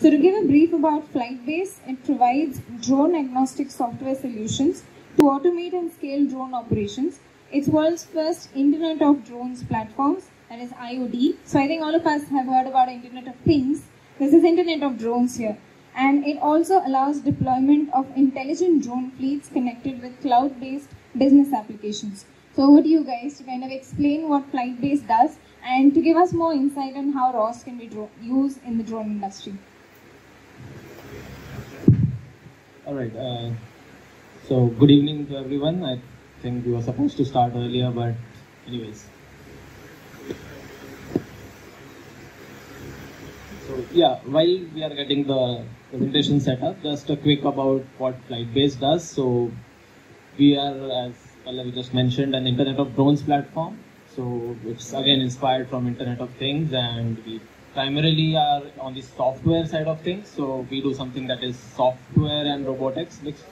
So to give a brief about FlightBase, it provides drone-agnostic software solutions to automate and scale drone operations. It's world's first Internet of Drones platforms, that is IoD. So I think all of us have heard about Internet of Things. This is Internet of Drones here. And it also allows deployment of intelligent drone fleets connected with cloud-based business applications. So over to you guys to kind of explain what FlightBase does and to give us more insight on how ROS can be used in the drone industry. All right. So good evening to everyone. I think we were supposed to start earlier, but anyways. So yeah, while we are getting the presentation set up, just a quick about what FlightBase does. So we are, as Pallavi just mentioned, an Internet of Drones platform. So it's again inspired from Internet of Things, and we primarily are on the software side of things. So we do something that is software and robotics mixed.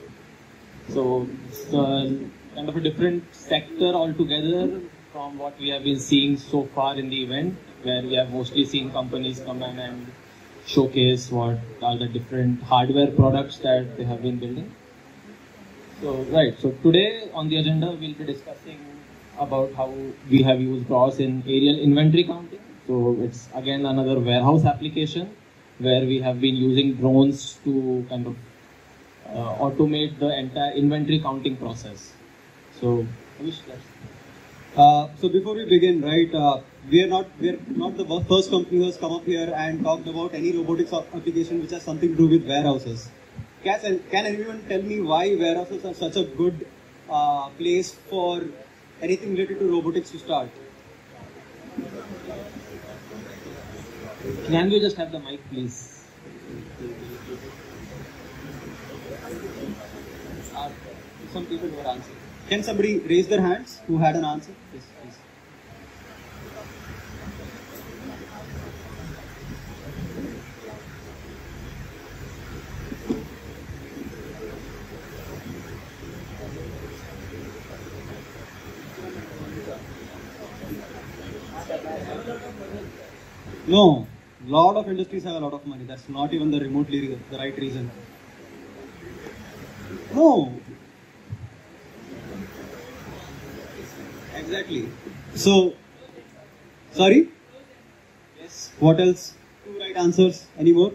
So it's kind of a different sector altogether from what we have been seeing so far in the event, where we have mostly seen companies come in and showcase what are the different hardware products that they have been building. So so today on the agenda we'll be discussing about how we have used ROS in aerial inventory counting. So it's again another warehouse application where we have been using drones to kind of automate the entire inventory counting process. So, so before we begin, right, we are not the first company who has come up here and talked about any robotics application which has something to do with warehouses. Can anyone tell me why warehouses are such a good place for anything related to robotics to start? Can we just have the mic, please? Some people were answering. Can somebody raise their hands who had an answer? Yes, please. No, lot of industries have a lot of money. That's not even the remotely the right reason. No. Exactly. So, sorry? Yes. What else? Two right answers. Any more?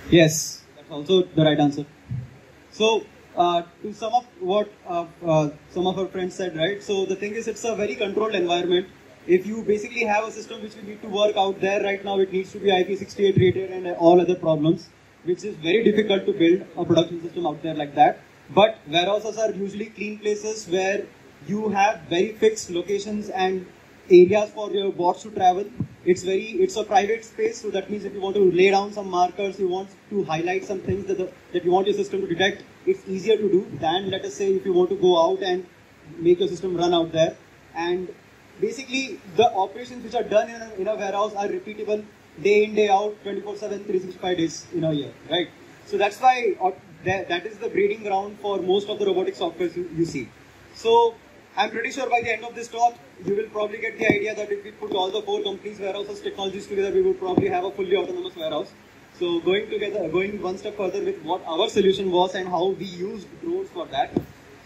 Yes. That's also the right answer. So, to sum up what some of our friends said, right? So, the thing is, it's a very controlled environment. If you basically have a system which will need to work out there right now, it needs to be IP68 rated and all other problems, which is very difficult to build a production system out there like that. But warehouses are usually clean places where you have very fixed locations and areas for your bots to travel. It's a private space, so that means if you want to lay down some markers, you want to highlight some things that you want your system to detect, it's easier to do than, let us say, if you want to go out and make your system run out there. And basically, the operations which are done in a warehouse are repeatable day in, day out, 24/7, 365 days in a year, right? So that's why that is the breeding ground for most of the robotic software you see. So I'm pretty sure by the end of this talk, you will probably get the idea that if we put all the four companies' warehouses technologies together, we would probably have a fully autonomous warehouse. So going one step further with what our solution was and how we used drones for that.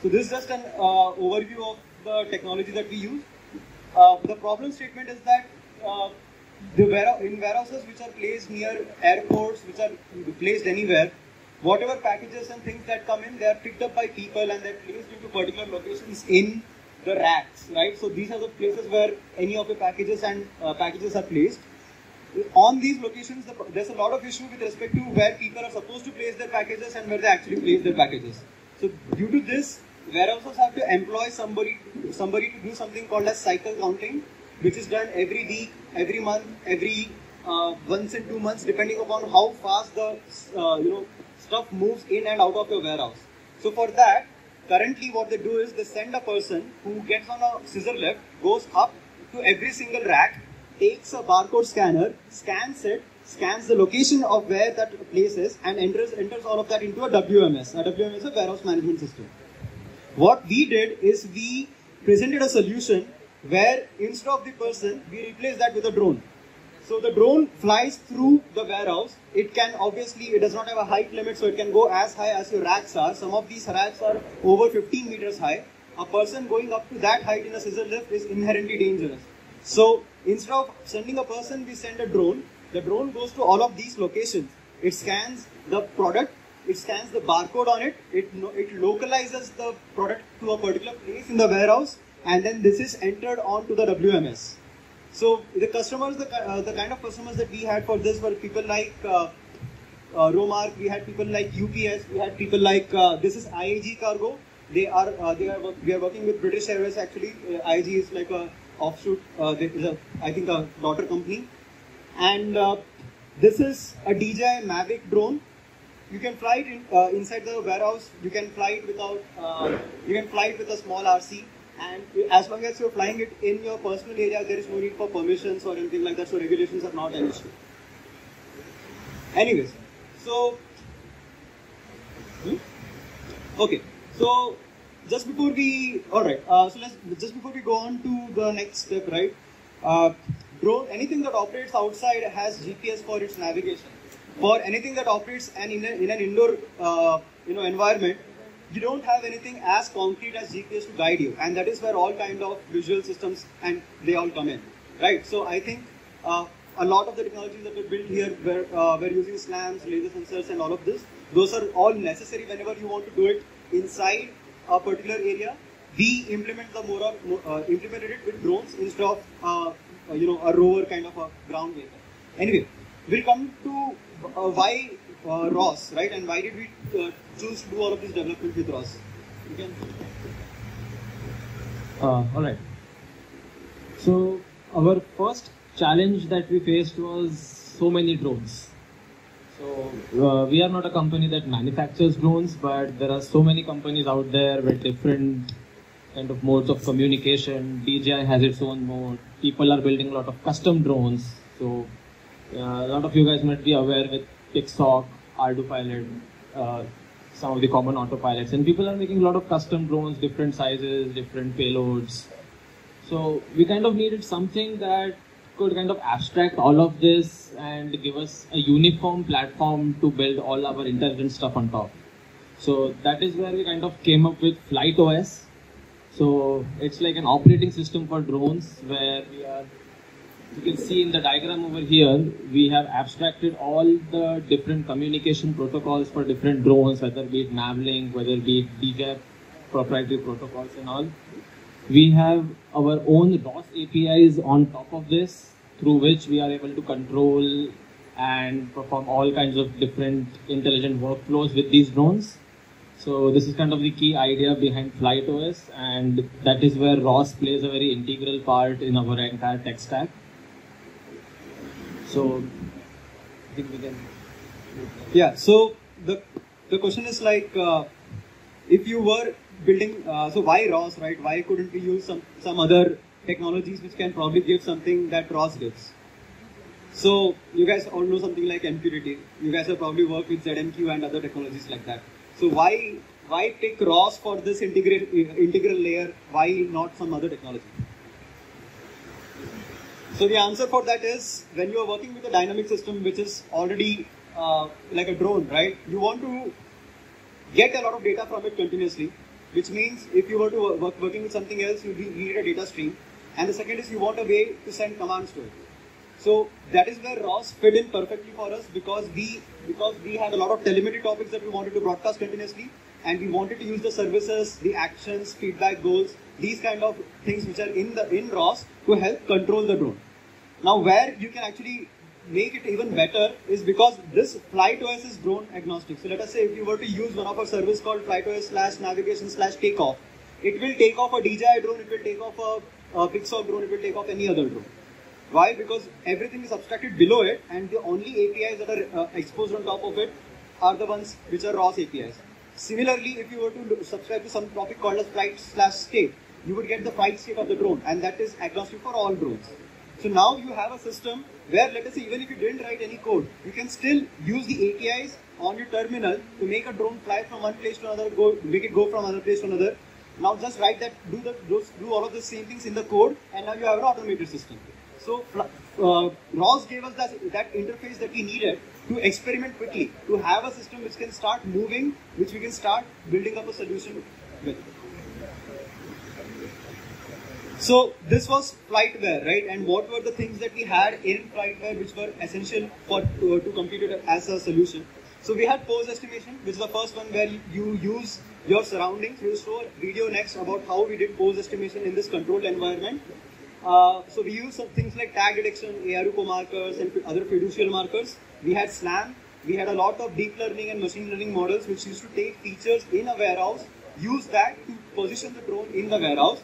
So this is just an overview of the technology that we use. The problem statement is that in warehouses which are placed near airports, which are placed anywhere, whatever packages and things that come in, they are picked up by people and they're placed into particular locations in the racks, right? So these are the places where any of the packages are placed. On these locations, there's a lot of issue with respect to where people are supposed to place their packages and where they actually place their packages. So due to this, warehouses have to employ somebody to do something called as cycle counting, which is done every week, every month, every once in 2 months, depending upon how fast the stuff moves in and out of your warehouse. So for that, currently what they do is they send a person who gets on a scissor lift, goes up to every single rack, takes a barcode scanner, scans it, scans the location of where that place is, and enters all of that into a WMS. A WMS is a warehouse management system. What we did is we presented a solution where instead of the person, we replaced that with a drone. So the drone flies through the warehouse. It can obviously, it does not have a height limit, so it can go as high as your racks are. Some of these racks are over 15 meters high. A person going up to that height in a scissor lift is inherently dangerous. So instead of sending a person, we send a drone. The drone goes to all of these locations. It scans the product, it scans the barcode on it, it localizes the product to a particular place in the warehouse, and then this is entered onto the WMS. So the customers, the kind of customers that we had for this were people like Romark, we had people like UPS, we had people like this is IAG Cargo. We are working with British Airways actually. IAG is like a offshoot, I think a daughter company. And this is a DJI Mavic drone. You can fly it inside the warehouse. You can fly it without. You can fly it with a small RC. And as long as you're flying it in your personal area, there is no need for permissions or anything like that. So regulations are not an issue. Anyways, so okay. So just before we, all right. Just before we go on to the next step, right? Drone, anything that operates outside has GPS for its navigation. For anything that operates in an indoor environment, you don't have anything as concrete as GPS to guide you, and that is where all kind of visual systems and they all come in, right? So I think a lot of the technologies that were built here were using slams, laser sensors, and all of this. Those are all necessary whenever you want to do it inside a particular area. We implemented it with drones instead of a rover kind of a ground vehicle. Anyway, we'll come to why ROS, right? And why did we choose to do all of this development with ROS? All right. So our first challenge that we faced was so many drones. So we are not a company that manufactures drones, but there are so many companies out there with different kind of modes of communication. DJI has its own mode. People are building a lot of custom drones. So a lot of you guys might be aware with Pixhawk, Ardupilot, some of the common autopilots, and people are making a lot of custom drones, different sizes, different payloads. So we kind of needed something that could kind of abstract all of this and give us a uniform platform to build all our intelligent stuff on top. So that is where we kind of came up with FlightOS. So it's like an operating system for drones where we are, you can see in the diagram over here, we have abstracted all the different communication protocols for different drones, whether be it Navlink, whether be it DJI proprietary protocols and all. We have our own ROS APIs on top of this, through which we are able to control and perform all kinds of different intelligent workflows with these drones. So this is kind of the key idea behind FlightOS, and that is where ROS plays a very integral part in our entire tech stack. So I think we can. Yeah. So the question is like, if you were building, so why ROS, right? Why couldn't we use some other technologies which can probably give something that ROS gives? So you guys all know something like MQTT. You guys have probably worked with ZMQ and other technologies like that. So why pick ROS for this integral layer? Why not some other technology? So the answer for that is, when you are working with a dynamic system which is already like a drone, right? You want to get a lot of data from it continuously, which means if you were to working with something else, you need a data stream. And the second is you want a way to send commands to it. So that is where ROS fit in perfectly for us, because we had a lot of telemetry topics that we wanted to broadcast continuously, and we wanted to use the services, the actions, feedback goals, these kind of things which are in ROS to help control the drone. Now where you can actually make it even better is because this FlightOS is drone agnostic. So let us say if you were to use one of our service called FlightOS/navigation/takeoff, it will take off a DJI drone, it will take off a Pixhawk drone, it will take off any other drone. Why? Because everything is abstracted below it, and the only APIs that are exposed on top of it are the ones which are ROS APIs. Similarly, if you were to subscribe to some topic called as flight/state, you would get the flight state of the drone, and that is agnostic for all drones. So now you have a system where, let us say, even if you didn't write any code, you can still use the APIs on your terminal to make a drone fly from one place to another, make it go from another place to another. Now just write that, do all of the same things in the code, and now you have an automated system. So ROS gave us that interface that we needed to experiment quickly, to have a system which can start moving, which we can start building up a solution with. So this was FlightWare, right? And what were the things that we had in FlightWare which were essential for to compute it as a solution? So we had pose estimation, which is the first one where you use your surroundings. We'll show a video next about how we did pose estimation in this controlled environment. So we use some things like tag detection, ARUCO markers, and other fiducial markers. We had SLAM. We had a lot of deep learning and machine learning models which used to take features in a warehouse, use that to position the drone in the warehouse.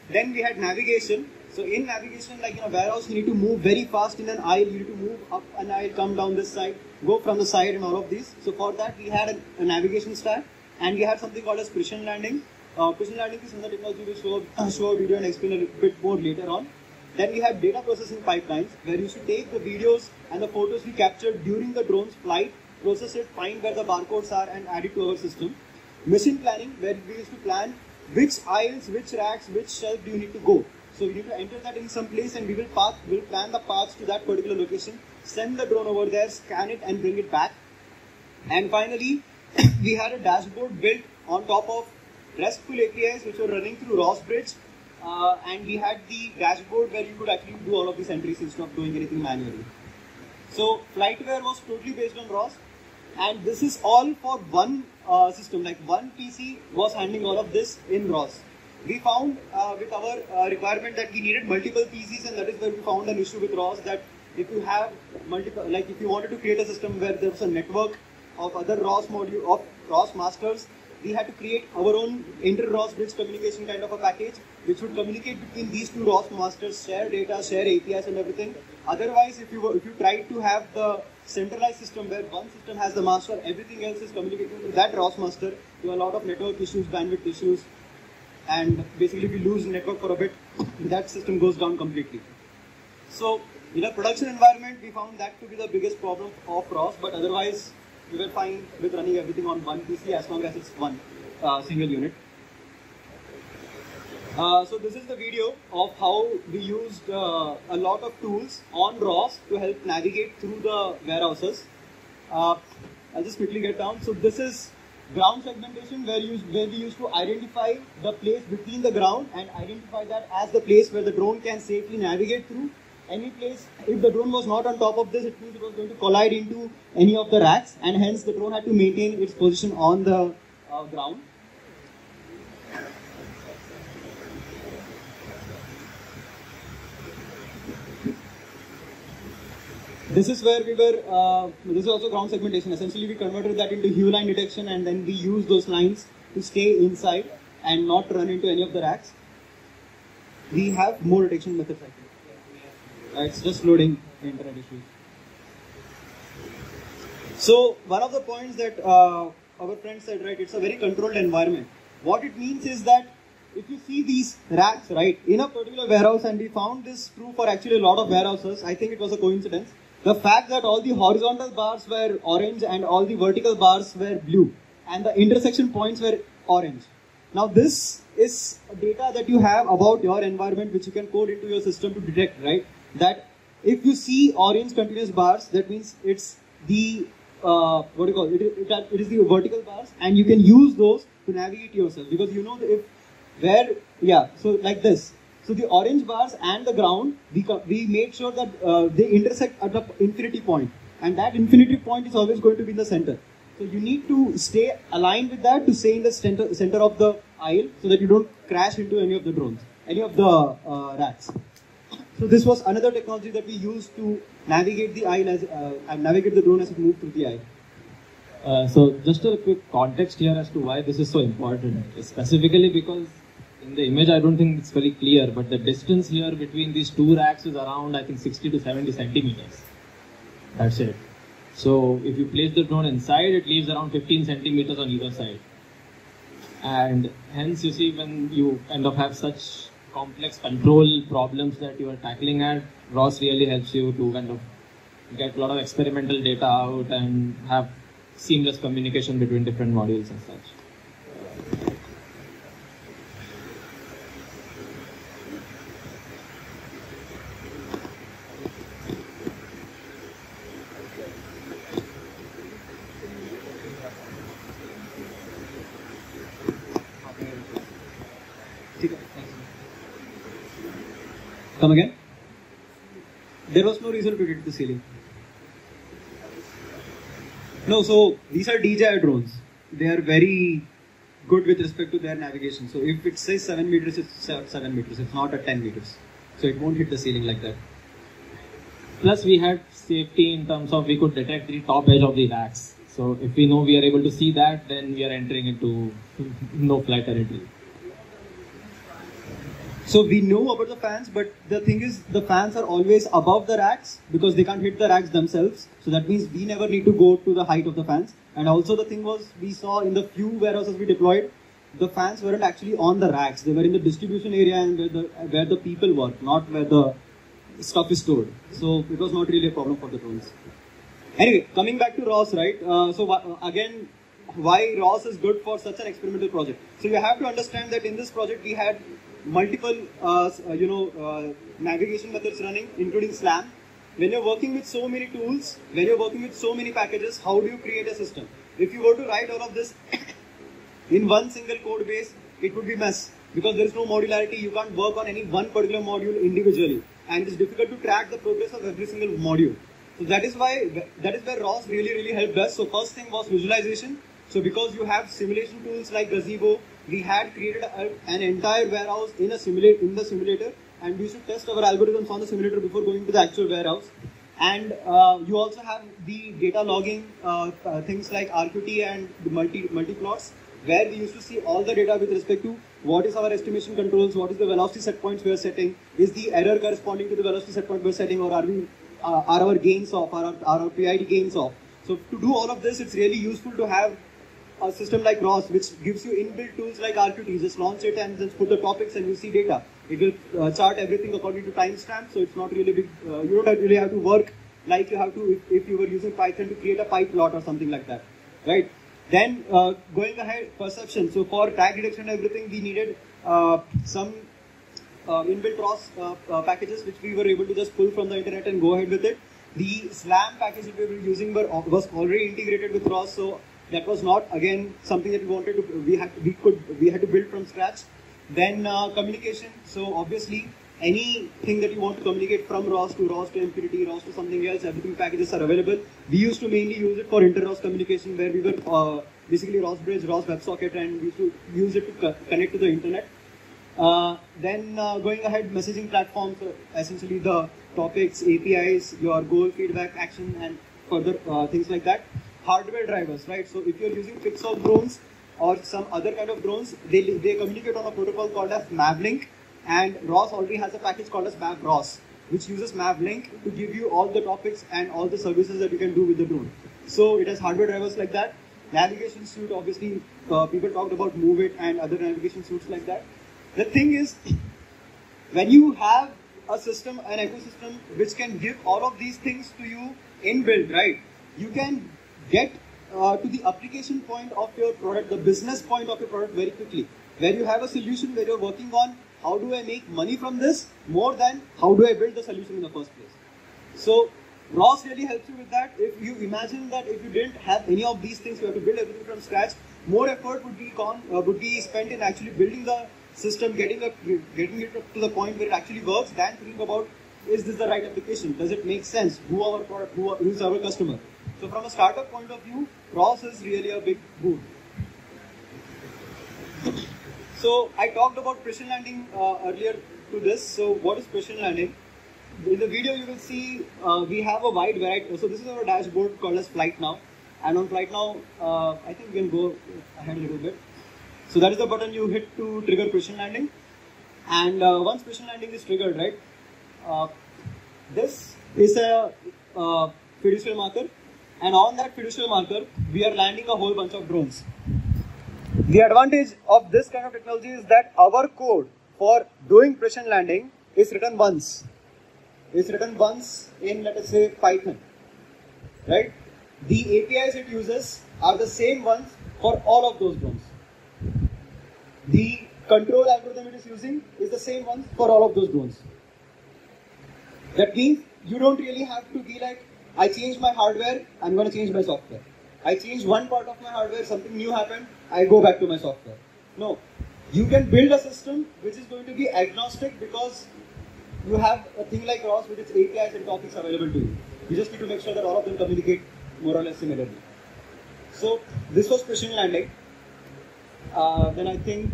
Then we had navigation. So in navigation, like in a warehouse, you need to move very fast in an aisle. You need to move up an aisle, come down this side, go from the side, and all of these. So for that, we had a navigation stack, and we had something called as precision landing. Precision landing is another technology we'll show a video and explain a bit more later on. Then we had data processing pipelines, where you should take the videos and the photos we captured during the drone's flight, process it, find where the barcodes are, and add it to our system. Machine planning, where we used to plan which aisles, which racks, which shelf do you need to go. So we need to enter that in some place, and we'll plan the paths to that particular location, send the drone over there, scan it, and bring it back. And finally, we had a dashboard built on top of RESTful APIs which were running through ROS Bridge, and we had the dashboard where you could actually do all of these entries instead of doing anything manually. So FlightWare was totally based on ROS, and this is all for one system, like one PC was handling all of this in ROS. We found with our requirement that we needed multiple PCs, and that is where we found an issue with ROS, that if you have multiple, like if you wanted to create a system where there was a network of other ROS masters, we had to create our own inter-ROS bridge communication kind of a package which would communicate between these two ROS masters, share data, share APIs and everything. Otherwise, if you tried to have the centralized system where one system has the master, everything else is communicating to that ROS master, you have a lot of network issues, bandwidth issues, and basically if you lose network for a bit, that system goes down completely. So in a production environment, we found that to be the biggest problem of ROS, but otherwise we were fine with running everything on one PC as long as it's one single unit. So this is the video of how we used a lot of tools on ROS to help navigate through the warehouses. I'll just quickly get down. So this is ground segmentation, where we used to identify the place between the ground and identify that as the place where the drone can safely navigate through. Any place, if the drone was not on top of this, it means it was going to collide into any of the racks, and hence the drone had to maintain its position on the ground. This is where we were, this is also ground segmentation. Essentially, we converted that into hue line detection, and then we use those lines to stay inside and not run into any of the racks. We have more detection methods actually. It's just loading internet issues. So one of the points that our friend said, right, it's a very controlled environment. What it means is that if you see these racks, right, in a particular warehouse, and we found this true for actually a lot of warehouses, I think it was a coincidence. The fact that all the horizontal bars were orange and all the vertical bars were blue, and the intersection points were orange. Now this is data that you have about your environment which you can code into your system to detect, right? That if you see orange continuous bars, that means it's the it is the vertical bars, and you can use those to navigate yourself, because you know so like this. So the orange bars and the ground, we made sure that they intersect at the infinity point, and that infinity point is always going to be in the center. So you need to stay aligned with that to stay in the center of the aisle, so that you don't crash into any of the drones, any of the racks. So this was another technology that we used to navigate the aisle and navigate the drone as it moved through the aisle. So just a quick context here as to why this is so important. Specifically because in the image I don't think it's very clear, but the distance here between these two racks is around, I think, 60 to 70 centimeters. That's it. So if you place the drone inside, it leaves around 15 centimeters on either side. And hence you see, when you kind of have such complex control problems that you are tackling at, ROS really helps you to kind of get a lot of experimental data out and have seamless communication between different modules and such. Come again? There was no reason to hit the ceiling. No, so these are DJI drones. They are very good with respect to their navigation. So if it says 7 meters, it's 7 meters. It's not at 10 meters. So it won't hit the ceiling like that. Plus we had safety in terms of we could detect the top edge of the racks. So if we know we are able to see that, then we are entering into no flight territory. So we know about the fans, but the thing is the fans are always above the racks because they can't hit the racks themselves. So that means we never need to go to the height of the fans. And also the thing was, we saw in the few warehouses we deployed, the fans weren't actually on the racks. They were in the distribution area and where the people work, not where the stuff is stored. So it was not really a problem for the drones. Anyway, coming back to ROS, right? Again, why ROS is good for such an experimental project. So you have to understand that in this project we had multiple, navigation methods running, including SLAM. When you're working with so many tools, when you're working with so many packages, how do you create a system? If you were to write all of this in one single code base, it would be mess because there is no modularity. You can't work on any one particular module individually, and it's difficult to track the progress of every single module. So that is where ROS really helped us. So first thing was visualization. So because you have simulation tools like Gazebo, we had created an entire warehouse in the simulator, and we should test our algorithms on the simulator before going to the actual warehouse. And you also have the data logging things like RQT and the multi-plots, where we used to see all the data with respect to what is our estimation controls, what is the velocity set points we are setting, is the error corresponding to the velocity set point we are setting, or are our gains off, are our PID gains off. So to do all of this, it's really useful to have a system like ROS, which gives you inbuilt tools like RQT. Just launch it and just put the topics and you see data. It will chart everything according to timestamp, so it's not really big. You don't really have to work like you have to if you were using Python to create a pie plot or something like that, right? Then going ahead, perception. So for tag detection and everything, we needed some inbuilt ROS packages which we were able to just pull from the internet and go ahead with it. The SLAM package that we were using was already integrated with ROS, so that was not again something that we wanted to. We had to build from scratch. Then communication. So obviously anything that you want to communicate from ROS to Infinity, ROS to something else, everything packages are available. We used to mainly use it for inter-ROS communication, where we were basically ROS Bridge, ROS WebSocket, and we used to use it to connect to the internet. Then going ahead, messaging platforms, essentially the topics, APIs, your goal, feedback, action, and further things like that. Hardware drivers, right? So if you're using Pixel drones or some other kind of drones, they communicate on a protocol called as Mavlink, and ROS already has a package called as MavROS, which uses Mavlink to give you all the topics and all the services that you can do with the drone. So it has hardware drivers like that. Navigation suite, obviously, people talked about Move It and other navigation suites like that. The thing is, when you have a system, an ecosystem which can give all of these things to you inbuilt, right? You can get to the application point of your product, the business point of your product very quickly. Where you have a solution where you're working on how do I make money from this more than how do I build the solution in the first place. So ROS really helps you with that. If you imagine that if you didn't have any of these things, you have to build everything from scratch, more effort would be spent in actually building the system, getting it to the point where it actually works, than thinking about, is this the right application? Does it make sense? Who's our customer? So from a startup point of view, ROS is really a big boon. So I talked about precision landing earlier to this. So what is precision landing? In the video you will see we have a wide variety. So this is our dashboard called as Flight Now. And on Flight Now, I think we can go ahead a little bit. So that is the button you hit to trigger precision landing. And once precision landing is triggered, right, this is a fiducial marker. And on that fiducial marker, we are landing a whole bunch of drones. The advantage of this kind of technology is that our code for doing precision landing is written once. It's written once in, let us say, Python, right? The APIs it uses are the same ones for all of those drones. The control algorithm it is using is the same one for all of those drones. That means you don't really have to be like, I changed my hardware, I'm going to change my software. I changed one part of my hardware, something new happened, I go back to my software. No, you can build a system which is going to be agnostic, because you have a thing like ROS with its APIs and topics available to you. You just need to make sure that all of them communicate more or less similarly. So this was precision landing. Then I think,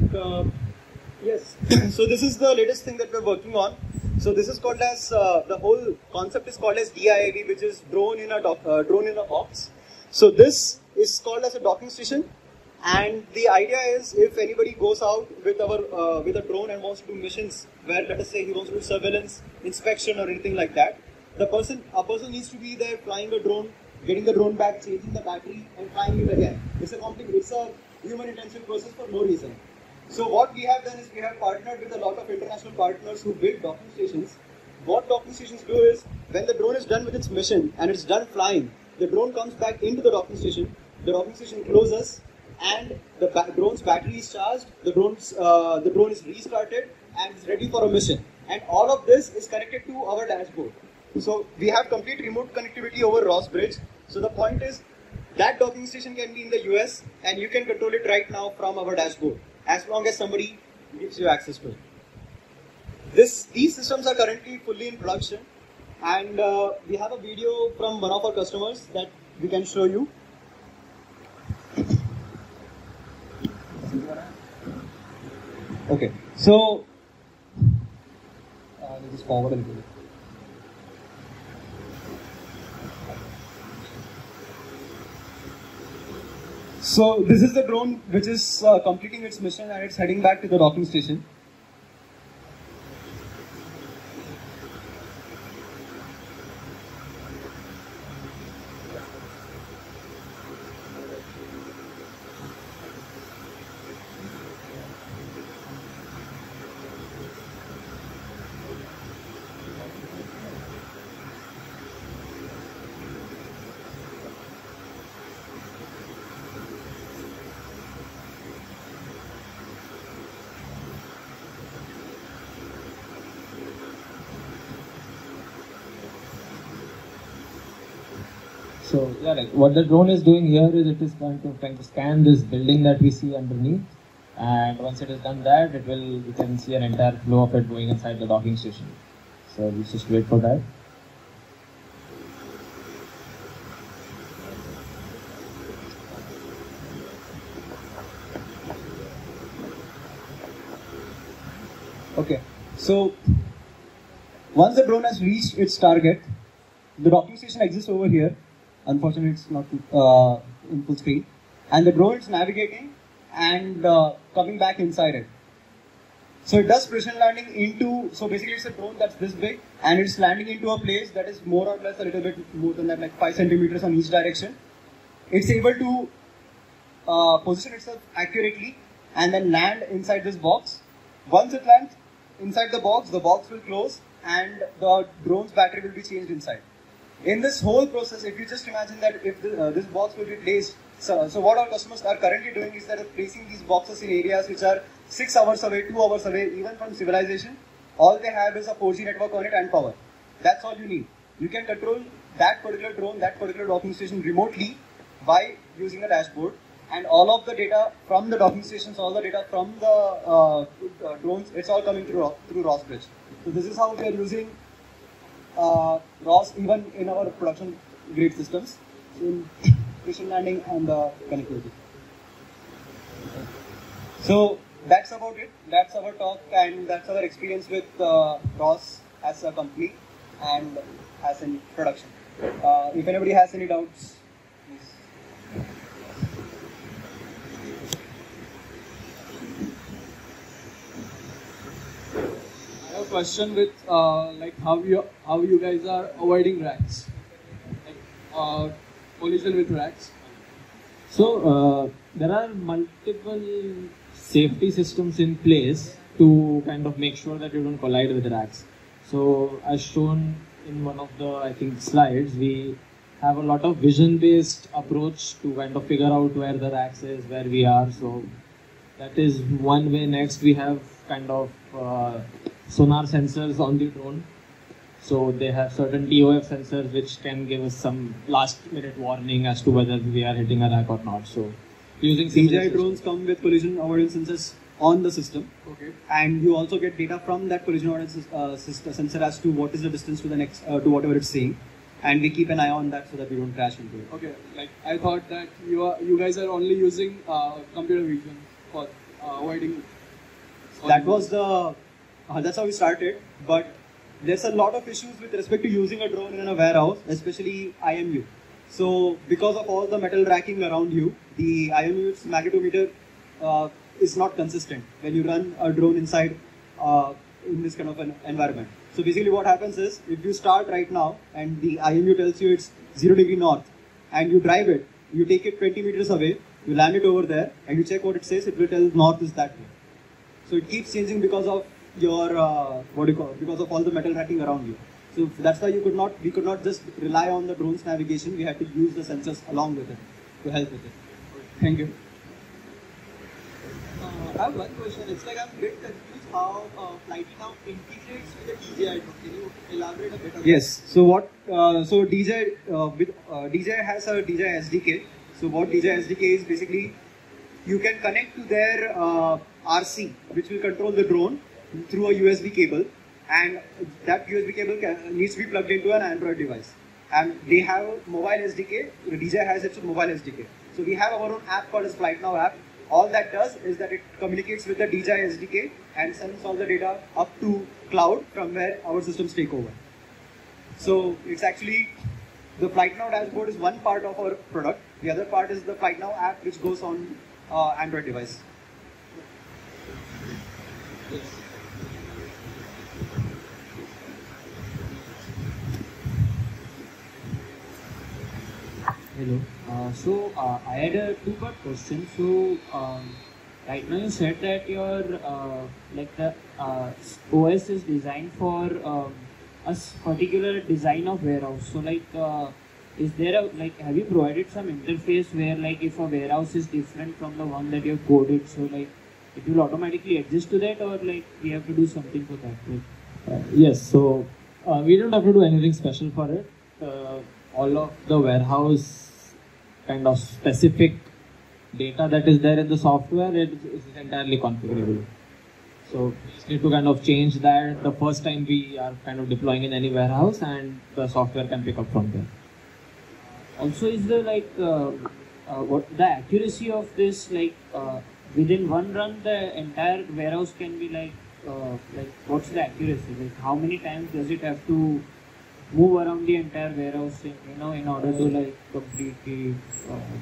yes. So this is the latest thing that we're working on. So this is called as, the whole concept is called as DIAB, which is drone in a box. So this is called as a docking station. And the idea is, if anybody goes out with a drone and wants to do missions where, let us say, he wants to do surveillance, inspection, or anything like that, a person needs to be there flying a drone, getting the drone back, changing the battery, and flying it again. It's a human-intensive process for no reason. So what we have done is we have partnered with a lot of international partners who build docking stations. What docking stations do is, when the drone is done with its mission and it's done flying, the drone comes back into the docking station closes, and the drone's battery is charged, the drone is restarted and is ready for a mission. And all of this is connected to our dashboard. So we have complete remote connectivity over ROS Bridge. So the point is, that docking station can be in the US and you can control it right now from our dashboard, as long as somebody gives you access to it. These systems are currently fully in production, and we have a video from one of our customers that we can show you. Okay, so let me just forward a little bit. So this is the drone which is completing its mission and it's heading back to the docking station. So yeah, like what the drone is doing here is it is trying to scan this building that we see underneath, and once it has done that, you can see an entire flow of it going inside the docking station. So let's just wait for that. Okay, so once the drone has reached its target, the docking station exists over here. Unfortunately, it's not in full screen. And the drone is navigating and coming back inside it. So it does precision landing into, so basically it's a drone that's this big and it's landing into a place that is more or less a little bit more than that, like 5 centimeters on each direction. It's able to position itself accurately and then land inside this box. Once it lands inside the box will close and the drone's battery will be changed inside. In this whole process, if you just imagine that if this box will be placed, so what our customers are currently doing is they're placing these boxes in areas which are 6 hours away, 2 hours away, even from civilization. All they have is a 4G network on it and power. That's all you need. You can control that particular drone, that particular docking station remotely by using a dashboard. And all of the data from the docking stations, all the data from the drones, it's all coming through ROS Bridge. So this is how we are using ROS even in our production grade systems, in precision landing and connectivity. So that's about it. That's our talk and that's our experience with ROS as a company and as in production. If anybody has any doubts, please. Question with like how you guys are avoiding racks, like collision with racks. So there are multiple safety systems in place to kind of make sure that you don't collide with racks. So as shown in one of the I think slides, we have a lot of vision-based approach to kind of figure out where the racks is, where we are. So that is one way. Next we have kind of sonar sensors on the drone. So they have certain TOF sensors which can give us some last minute warning as to whether we are hitting a rack or not. So using DJI drones come with collision avoidance sensors on the system. Okay. And you also get data from that collision avoidance sensor as to what is the distance to the next, to whatever it's saying. And we keep an eye on that so that we don't crash into it. Okay, like I thought that you guys are only using computer vision for avoiding. That was the, that's how we started. But there's a lot of issues with respect to using a drone in a warehouse, especially IMU. So because of all the metal racking around you, the IMU's magnetometer is not consistent when you run a drone inside in this kind of an environment. So basically what happens is, if you start right now and the IMU tells you it's 0 degree north and you drive it, you take it 20 meters away, you land it over there and you check what it says, it will tell north is that way. So it keeps changing because of your, because of all the metal racking around you. So that's why we could not just rely on the drone's navigation, we had to use the sensors along with it to help with it. Thank you. I have one question. It's like I'm a bit confused how Flighty now integrates with the DJI. Can you elaborate a bit on Yes. So what? So DJI DJI has a DJI SDK. So what DJI SDK is basically, you can connect to their RC, which will control the drone through a USB cable, and that USB cable needs to be plugged into an Android device. And they have a mobile SDK. DJI has its mobile SDK. So we have our own app called as FlightNow app. All that does is that it communicates with the DJI SDK and sends all the data up to cloud from where our systems take over. So it's actually, the FlightNow dashboard is one part of our product. The other part is the FlightNow app, which goes on Android device. Hello. I had a two-part question. So right now you said that your like the OS is designed for a particular design of warehouse. So like, is there a have you provided some interface where like if a warehouse is different from the one that you have coded, so like it will automatically adjust to that, or like we have to do something for that? Yes. So we don't have to do anything special for it. All of the warehouse kind of specific data that is there in the software, it is entirely configurable. So we just need to kind of change that the first time we are kind of deploying in any warehouse, and the software can pick up from there. Also, is there what the accuracy of this, within one run the entire warehouse can be what's the accuracy? Like how many times does it have to move around the entire warehouse in order to completely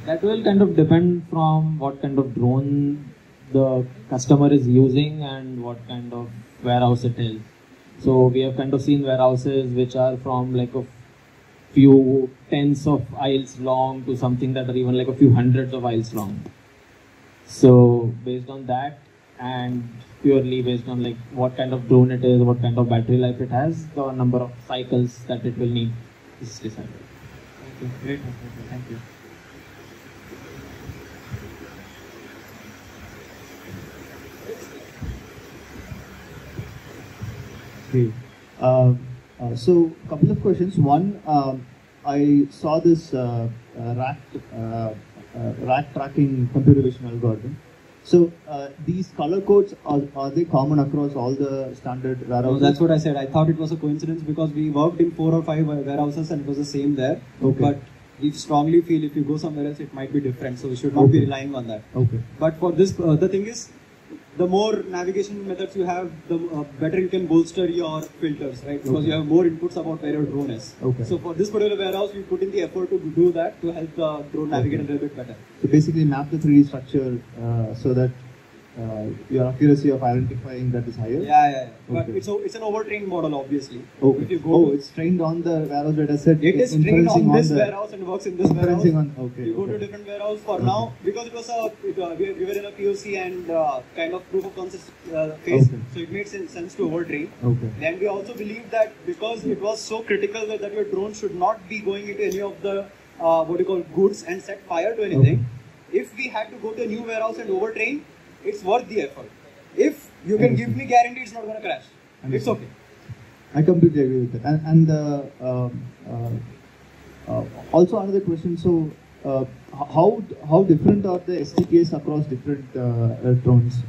that will kind of depend from what kind of drone the customer is using and what kind of warehouse it is. So we have kind of seen warehouses which are from like a few tens of aisles long to something that are even like a few hundreds of aisles long. So based on that, and purely based on like what kind of drone it is, what kind of battery life it has, the number of cycles that it will need is decided. Okay, great. Thank you. Okay. So couple of questions. One, I saw this rack tracking computer vision algorithm. So these color codes, are they common across all the standard warehouses? That's what I said. I thought it was a coincidence because we worked in 4 or 5 warehouses and it was the same there. Okay. But we strongly feel if you go somewhere else, it might be different. So we should not be relying on that. Okay. But for this, the thing is, the more navigation methods you have, the better you can bolster your filters, right? Because you have more inputs about where your drone is. Okay. So for this particular warehouse, we put in the effort to do that to help the drone navigate a little bit better. So basically map the 3D structure so that your accuracy of identifying that is higher? Yeah. But Okay. it's an overtrained model, obviously. Okay. If you go it's trained on the warehouse data set. it is trained on this the warehouse and works in this warehouse. Okay. You go to a different warehouse for now, because it was we were in a POC and kind of proof of concept phase, Okay. so it made sense to overtrain. Okay. Then we also believed that because it was so critical that your drone should not be going into any of the goods and set fire to anything. If we had to go to a new warehouse and overtrain, it's worth the effort. If you can give me guarantee it's not going to crash, it's okay. I completely agree with that. And also another question. So, how different are the SDKs across different drones?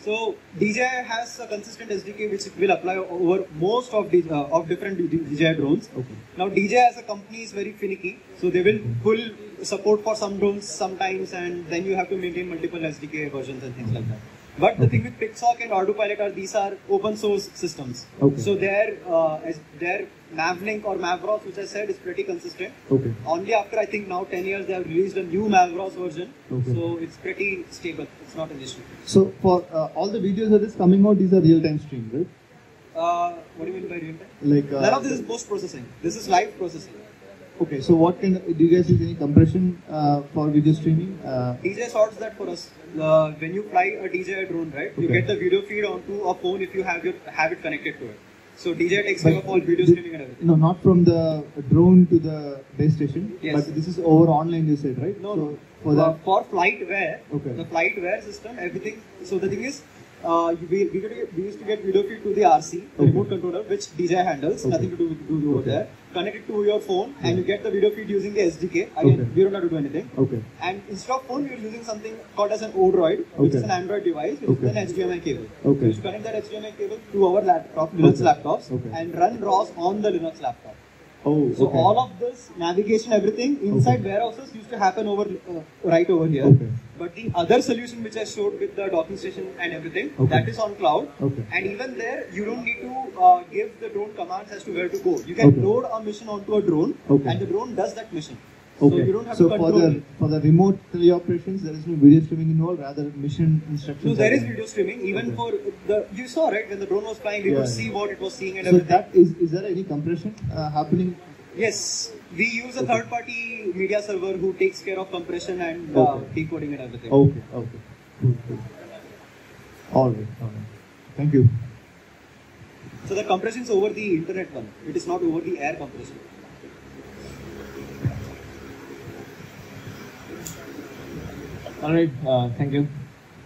So DJI has a consistent SDK which will apply over most of different DJI drones. Okay. Now DJI as a company is very finicky, so they will pull support for some drones sometimes, and then you have to maintain multiple SDK versions and things like that. But the thing with Pixhawk and Autopilot are these are open source systems. Okay. So their Mavlink or Mavros, which I said, is pretty consistent. Okay. Only after I think now 10 years they have released a new Mavros version. Okay. So it's pretty stable. It's not an issue. So for all the videos that is coming out, these are real-time streams, right? What do you mean by real time? Like None of this is post processing. This is live processing. okay. So what do you guys use any compression for video streaming? DJI sorts that for us. When you fly a DJI drone, right? You Okay. get the video feed onto a phone if you have it connected to it. So DJI takes care of all video streaming and everything. No, not from the drone to the base station. Yes. But this is over online, you said, right? No, so no. For that. For FlightWare, Okay. the FlightWare system, everything. So the thing is, we used to get video feed to the RC, the Okay. remote controller, which DJI handles. Okay. Nothing to do over Okay. there. Connect it to your phone, and you get the video feed using the SDK. Again, Okay. we don't have to do anything. Okay. And instead of phone, we are using something called as an Odroid, which Okay. is an Android device with Okay. an HDMI cable. Okay. We used to connect that HDMI cable to our laptop, Linux Okay. laptops, Okay. and run ROS on the Linux laptop. Oh, So okay. all of this navigation, everything inside Okay. warehouses used to happen over right over here. Okay. But the other solution which I showed with the docking station and everything, Okay. that is on cloud. Okay. And even there, you don't need to give the drone commands as to where to go. You can Okay. load a mission onto a drone, Okay. and the drone does that mission. Okay. So you don't have so to control it. for the remote teleoperations, there is no video streaming involved, rather mission instructions. So there are is there. video streaming. Even Okay. for you saw right when the drone was flying, we Yeah, could yeah. see what it was seeing and So everything. that is there any compression happening? Yes, we use a Okay. third-party media server who takes care of compression and Okay. decoding and everything. Okay. Okay. Cool. Cool. All right. All right. Thank you. So the compression is over the internet one. It is not over the air compression. Alright, thank you.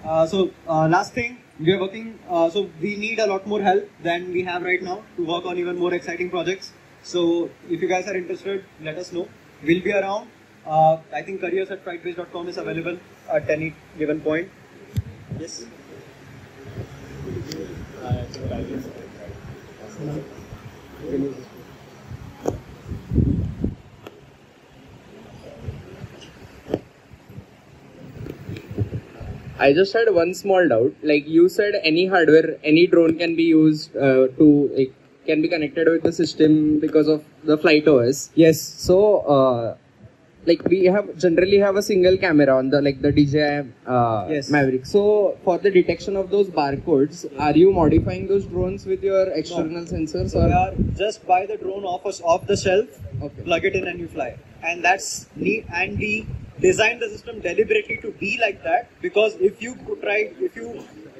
Last thing, we are working. So we need a lot more help than we have right now to work on even more exciting projects. So if you guys are interested, let us know. We'll be around. I think careers@flightbase.com is available at any given point. Yes. I just had one small doubt. Like you said, any hardware, any drone can be used can be connected with the system because of the FlightOS. Yes. So, like we generally have a single camera on the DJI Yes. Maverick. So for the detection of those barcodes, are you modifying those drones with your external sensors? So Or we are just buy the drone off the shelf, Okay. plug it in and you fly. And that's neat. And we designed the system deliberately to be like that, because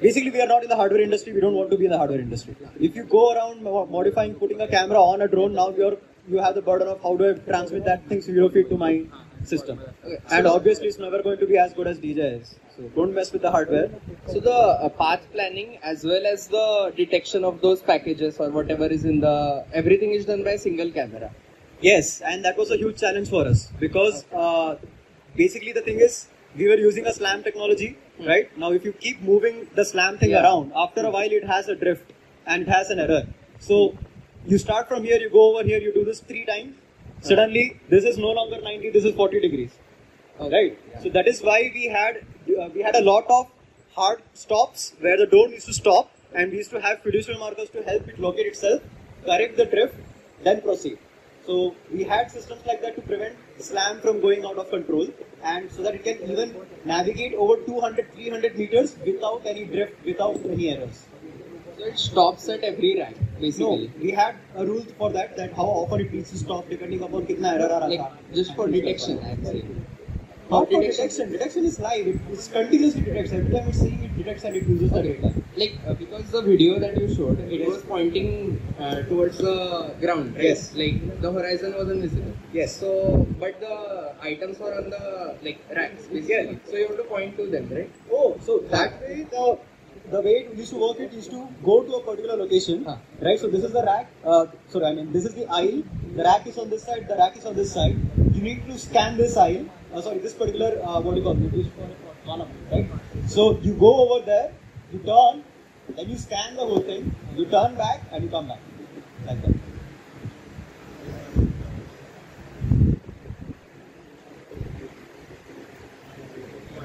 basically we are not in the hardware industry, we don't want to be in the hardware industry. If you go around modifying, putting a camera on a drone, now you have the burden of how do I transmit that thing zero feet to my system. And obviously it's never going to be as good as DJI is. So don't mess with the hardware. So the path planning as well as the detection of those packages or whatever is in everything is done by a single camera. Yes, and that was a huge challenge for us, because basically the thing is, we were using a SLAM technology, right? Now if you keep moving the SLAM thing around, after a while it has a drift and it has an error. So you start from here, you go over here, you do this 3 times, suddenly this is no longer 90, this is 40 degrees, right? So that is why we had a lot of hard stops where the drone used to stop, and we used to have fiduciary markers to help it locate itself, correct the drift, then proceed. So we had systems like that to prevent SLAM from going out of control, and so that it can even navigate over 200-300 meters without any drift, without any errors. So it stops at every rack, basically. No, we had a rule for that how often it needs to stop depending upon kitna error aa raha tha. Just for detection, actually. Not for detection. Detection is live. It continuously detects. Every time it's seeing, it detects and it uses the data. Because the video that you showed, it was pointing towards the ground, right? Yes. Like the horizon wasn't visible. Yes. So, but the items were on the racks, basically. So you have to point to them, right? Oh, so that way the way it used to work, it used to go to a particular location, right? So this is the rack. This is the aisle. The rack is on this side. The rack is on this side. You need to scan this aisle. This particular right? So you go over there. You turn, then you scan the whole thing, you turn back and you come back. Like that.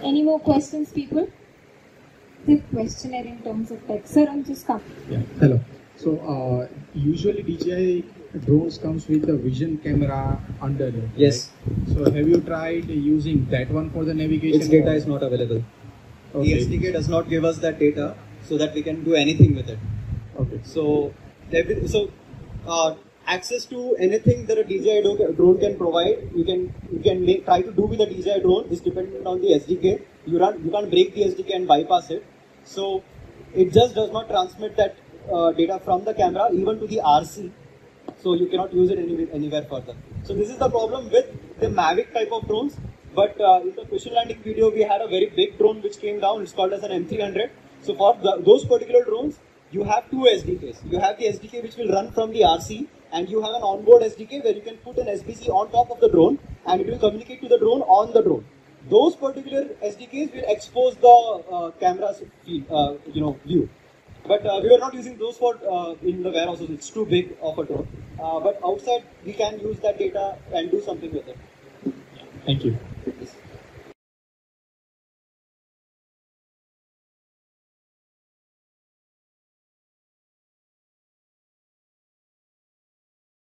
Any more questions, people? The questionnaire in terms of tech. Sir, I'm just coming. Yeah, hello. So, usually DJI drones comes with a vision camera under it. Yes. Right? So, have you tried using that one for the navigation? Its data is not available. Okay. The SDK does not give us that data so that we can do anything with it. Okay. So, access to anything that a DJI drone can provide, you can try to do with a DJI drone is dependent on the SDK. You can't break the SDK and bypass it. So, it just does not transmit that data from the camera even to the RC. So, you cannot use it anywhere further. So, this is the problem with the Mavic type of drones. But in the question landing video, we had a very big drone which came down. It's called as an M300. So, for those particular drones, you have two SDKs. You have the SDK which will run from the RC, and you have an onboard SDK where you can put an SBC on top of the drone and it will communicate to the drone on the drone. Those particular SDKs will expose the camera's view. But we were not using those for in the warehouses. It's too big of a drone. But outside we can use that data and do something with it. Thank you. Yes.